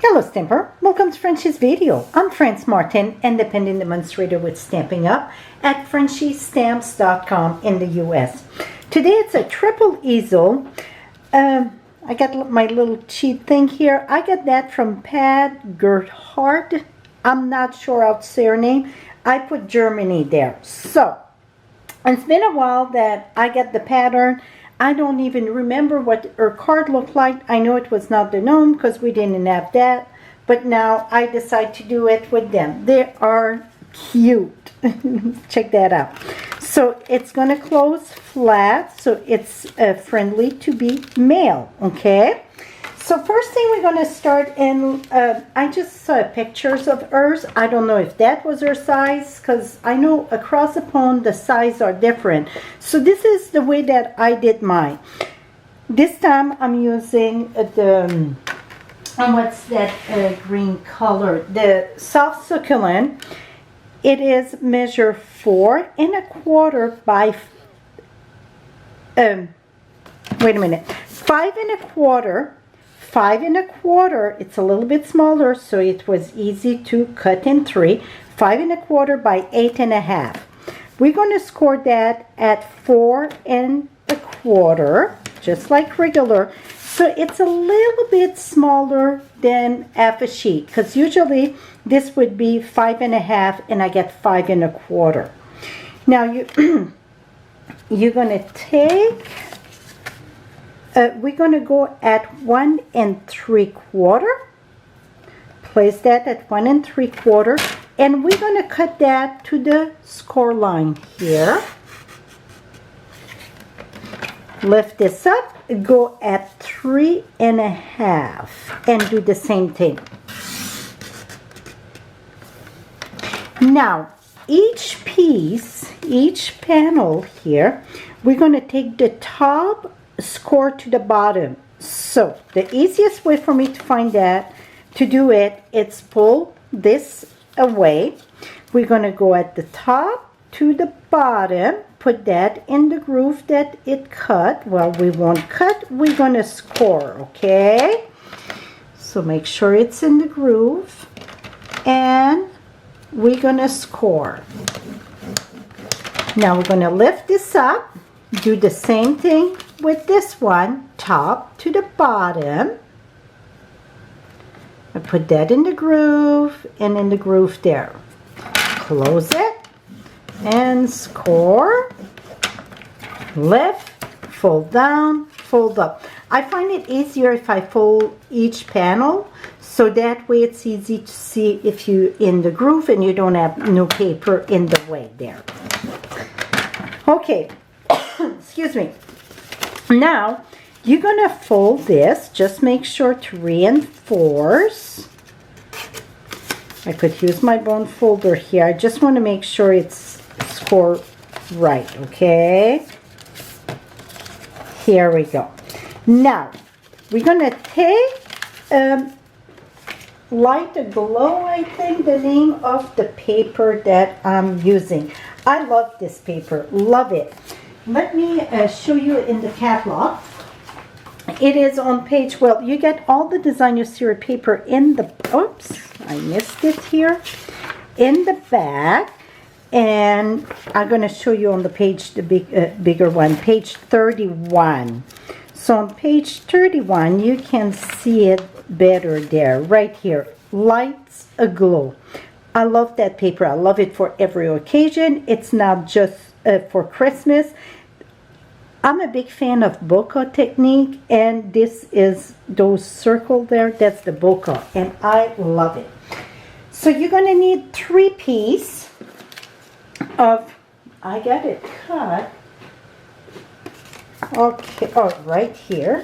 Hello Stamper, welcome to Frenchie's video. I'm France Martin, independent demonstrator with Stampin' Up at frenchiestamps.com in the US. Today it's a triple easel. I got my little cheat thing here. I got that from Pat Gerhardt. I'm not sure how to say her name. I put Germany there. So, it's been a while that I got the pattern. I don't even remember what her card looked like. I know it was not the gnome because we didn't have that. But now I decide to do it with them. They are cute. Check that out. So it's going to close flat. So it's friendly to be mailed. Okay. So first thing we're going to start in, I just saw pictures of hers. I don't know if that was her size because I know across the pond the size are different. So this is the way that I did mine. This time I'm using the, what's that green color? The soft succulent. It is measure 4 1/4 by, wait a minute, 5 1/4. 5 1/4, it's a little bit smaller, so it was easy to cut in 3. 5 1/4 by 8 1/2. We're going to score that at 4 1/4, just like regular. So it's a little bit smaller than half a sheet, because usually this would be 5 1/2, and I get 5 1/4. Now you're going to take. We're going to go at 1 3/4. Place that at 1 3/4, and we're going to cut that to the score line here. Lift this up, go at 3 1/2, and do the same thing. Now, each piece, each panel here, we're going to take the top score to the bottom. So the easiest way for me to find that, to do it, it's pull this away. We're going to go at the top to the bottom, put that in the groove that it cut. Well, we won't cut, we're going to score, okay? So make sure it's in the groove, and we're going to score. Now we're going to lift this up, do the same thing with this one, top to the bottom. I put that in the groove, and in the groove there. Close it and score. Lift, fold down, fold up. I find it easier if I fold each panel, so that way it's easy to see if you're in the groove and you don't have no paper in the way there. Okay. Excuse me. Now you're gonna fold this. Just make sure to reinforce. I could use my bone folder here. I just want to make sure it's scored right. Okay, here we go. Now we're gonna take Light a Glow, I think the name of the paper that I'm using. I love this paper, love it. Let me show you in the catalog. It is on page, well, you get all the designer series paper in the, oops, I missed it here, in the back. And I'm going to show you on the page, the bigger one, page 31. So on page 31, you can see it better there, right here, Lights a Glow. I love that paper. I love it for every occasion. It's not just for Christmas. I'm a big fan of bokeh technique, and this is those circle there, that's the bokeh, and I love it. So you're going to need 3 pieces of, I got it cut, okay, oh, right here.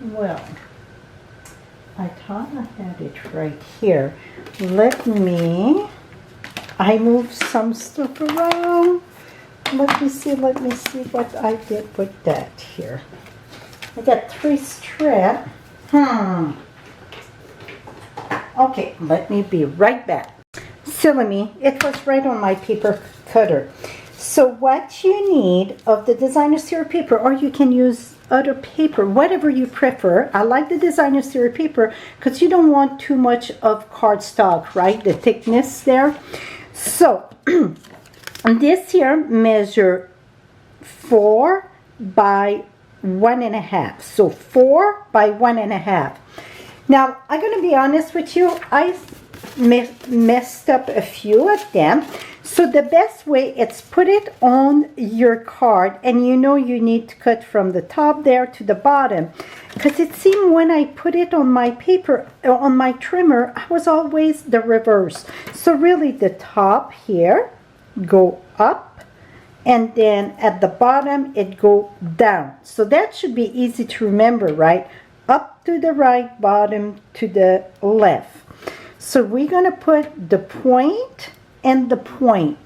Well, I thought I had it right here. I moved some stuff around. Let me see what I did with that here. I got 3 strips. Okay, let me be right back. Silly me, it was right on my paper cutter. So what you need of the designer series paper, or you can use other paper, whatever you prefer. I like the designer series paper because you don't want too much of cardstock, right? The thickness there. So this here measure 4 by 1.5. So 4 by 1.5. Now I'm going to be honest with you, I messed up a few of them. So the best way is put it on your card, and you know you need to cut from the top there to the bottom, because it seemed when I put it on my paper, on my trimmer, I was always the reverse. So really the top here go up, and then at the bottom it go down. So that should be easy to remember, right? Up to the right, bottom to the left. So we're going to put the point and the point,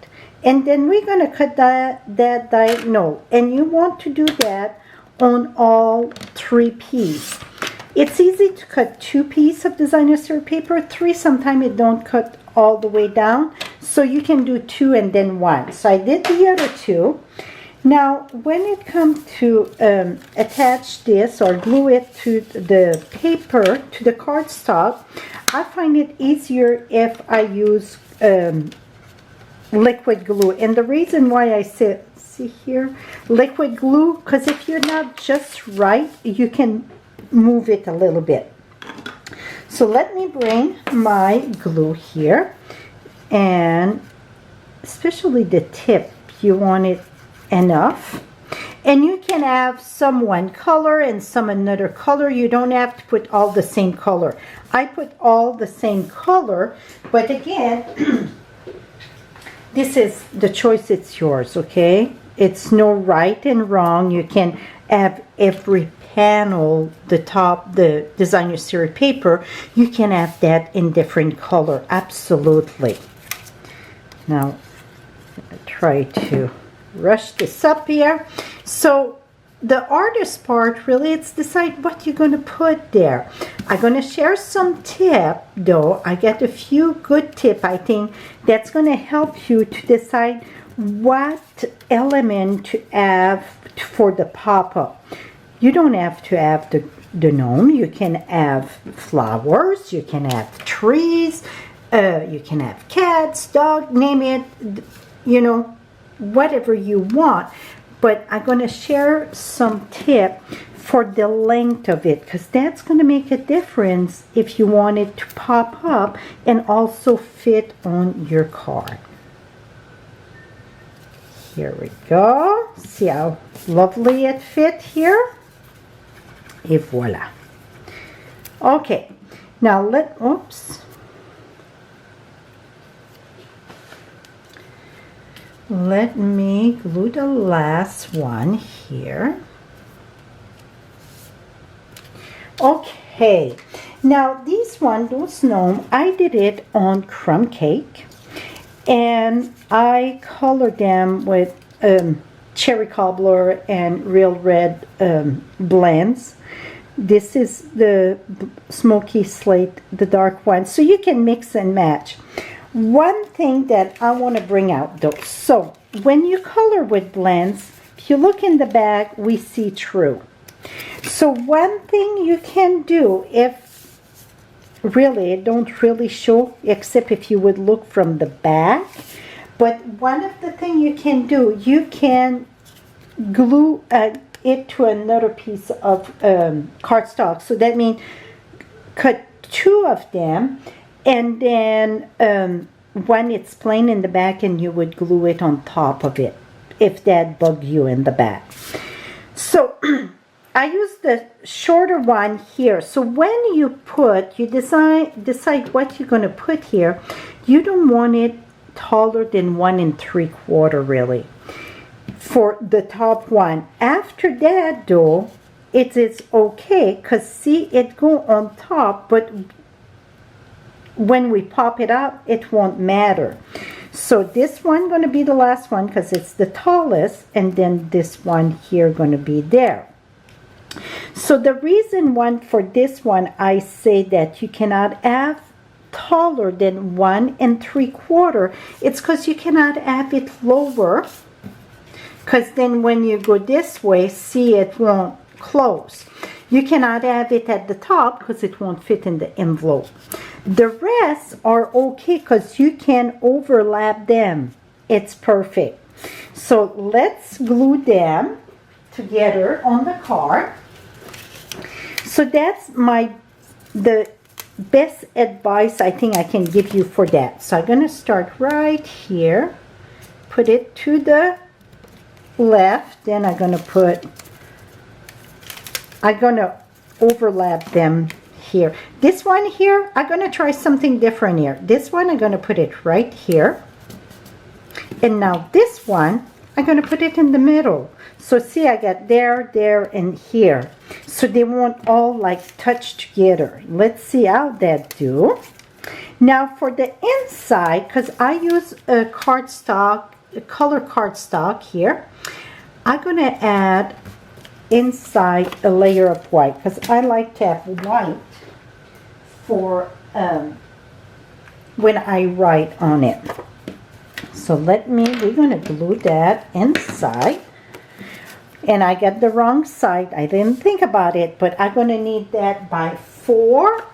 and then we're going to cut that diagonal, and you want to do that on all 3 pieces. It's easy to cut 2 pieces of designer series paper. 3 sometimes it don't cut all the way down, so you can do 2 and then 1. So I did the other 2. Now when it comes to attach this or glue it to the paper, to the cardstock, I find it easier if I use liquid glue. And the reason why I say, see here, liquid glue, because if you're not just right, you can move it a little bit. So let me bring my glue here, and especially the tip, you want it enough. And you can have some one color and some another color. You don't have to put all the same color. I put all the same color, but again, this is the choice, it's yours, okay? It's no right and wrong. You can have every panel, the top, the designer series paper, you can have that in different color, absolutely. Now, I try to rush this up here. So the artist part, really, it's decide what you're going to put there. I'm going to share some tip, though. I get a few good tip, I think, that's going to help you to decide what element to have for the pop-up. You don't have to have the gnome. You can have flowers, you can have trees, you can have cats, dog, name it, you know, whatever you want. But I'm going to share some tip for the length of it, because that's going to make a difference if you want it to pop up and also fit on your card. Here we go. See how lovely it fit here? Et voila. Okay, now oops. Let me glue the last one here. Okay, now these one, those gnome, I did it on crumb cake, and I colored them with cherry cobbler and real red blends. This is the smoky slate, the dark one, so you can mix and match. One thing that I want to bring out though, so when you color with blends, if you look in the back, we see through. So one thing you can do, if really it don't really show, except if you would look from the back, but one of the things you can do, you can glue it to another piece of cardstock. So that means cut 2 of them, and then one it's plain in the back, and you would glue it on top of it if that bugged you in the back. So I use the shorter one here. So when you decide what you're going to put here, you don't want it taller than 1 3/4 really for the top one. After that though, it is okay, because see, it go on top, but when we pop it up, it won't matter. So this one going to be the last one because it's the tallest, and then this one here going to be there. So the reason for this one, I say that you cannot have taller than 1 3/4, it's because you cannot have it lower because then when you go this way, see, it won't close. You cannot have it at the top because it won't fit in the envelope. The rest are okay because you can overlap them. It's perfect. So let's glue them together on the card. So that's the best advice I think I can give you for that. So I'm going to start right here, put it to the left, then I'm going to overlap them here. This one here, I'm going to try something different here. This one, I'm going to put it right here. And now this one, I'm going to put it in the middle. So see, I got there, there, and here. So they won't all like touch together. Let's see how that do. Now for the inside, because I use a cardstock, a color cardstock here, I'm going to add inside a layer of white because I like to have white for when I write on it. So we're going to glue that inside. And I got the wrong side. I didn't think about it, but I'm going to need that by 4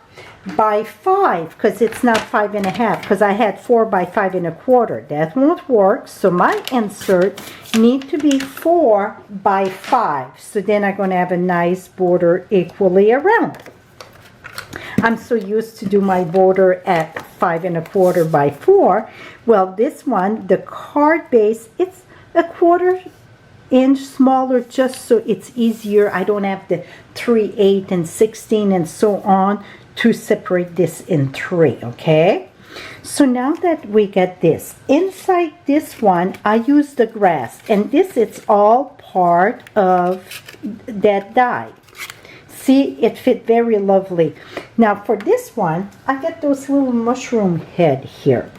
by 5 because it's not 5 1/2 because I had 4 by 5 1/4. That won't work. So my insert need to be 4 by 5. So then I'm going to have a nice border equally around. I'm so used to do my border at 5 1/4 by 4. Well, this one, the card base, it's a 1/4 inch smaller just so it's easier. I don't have the 3, 8, and 16 and so on to separate this in 3, okay? So now that we get this, inside this one, I use the grass. And this, it's all part of that die. See, it fit very lovely. Now for this one, I got those little mushroom head here.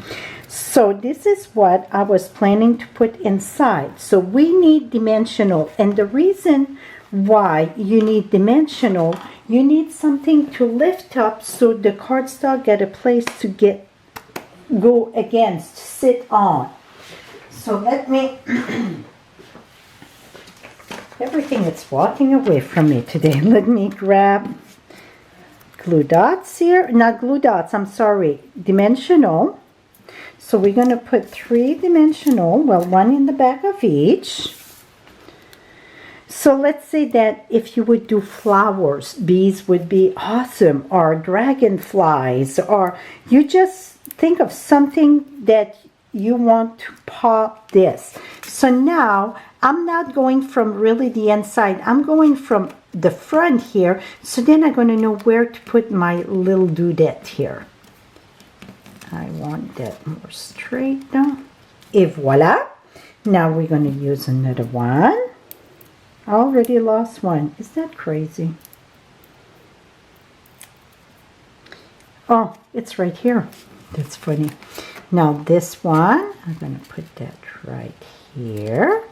So this is what I was planning to put inside. So we need dimensional. And the reason why you need dimensional, you need something to lift up so the cardstock get a place to go against, sit on. So let me, everything is walking away from me today. Let me grab glue dots here. Not glue dots, I'm sorry, dimensional. So we're going to put 3 dimensional, well, 1 in the back of each. So let's say that if you would do flowers, bees would be awesome, or dragonflies, or you just think of something that you want to pop this. So now I'm not going from really the inside, I'm going from the front here. So then I'm going to know where to put my little doodad here. I want that more straight now. Et voila. Now we're going to use another one. I already lost one. Is that crazy? Oh, it's right here. That's funny. Now this one, I'm going to put that right here.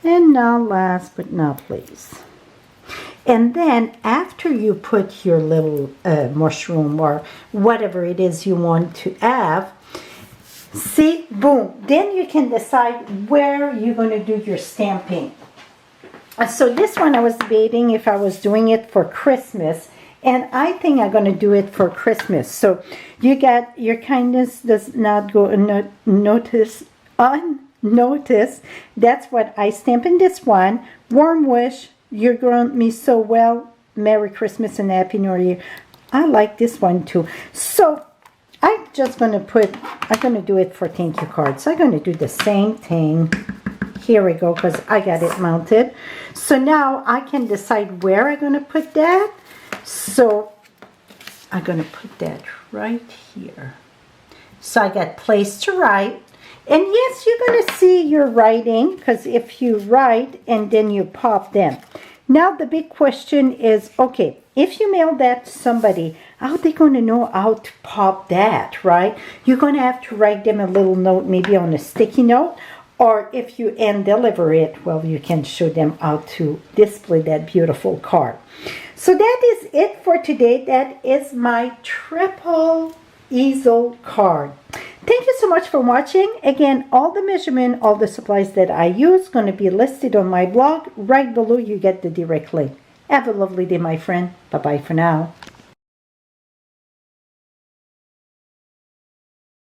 And now last but not least. And then after you put your little mushroom or whatever it is you want to have, see, boom, then you can decide where you're going to do your stamping. So this one I was debating if I was doing it for Christmas, and I think I'm going to do it for Christmas. So you got your kindness does not go unnoticed. That's what I stamp in this one. Warm wish. You're growing me so well. Merry Christmas and Happy New Year. I like this one too. So I'm just going to I'm going to do it for thank you cards. So I'm going to do the same thing. Here we go, because I got it mounted. So now I can decide where I'm going to put that. So I'm going to put that right here. So I got place to write. And yes, you're going to see your writing, because if you write and then you pop them. Now the big question is, okay, if you mail that to somebody, how are they going to know how to pop that, right? You're going to have to write them a little note, maybe on a sticky note. Or if you hand deliver it, well, you can show them how to display that beautiful card. So that is it for today. That is my triple easel card. Thank you so much for watching. Again, all the measurement, all the supplies that I use going to be listed on my blog. Right below you get the direct link. Have a lovely day, my friend. Bye-bye for now.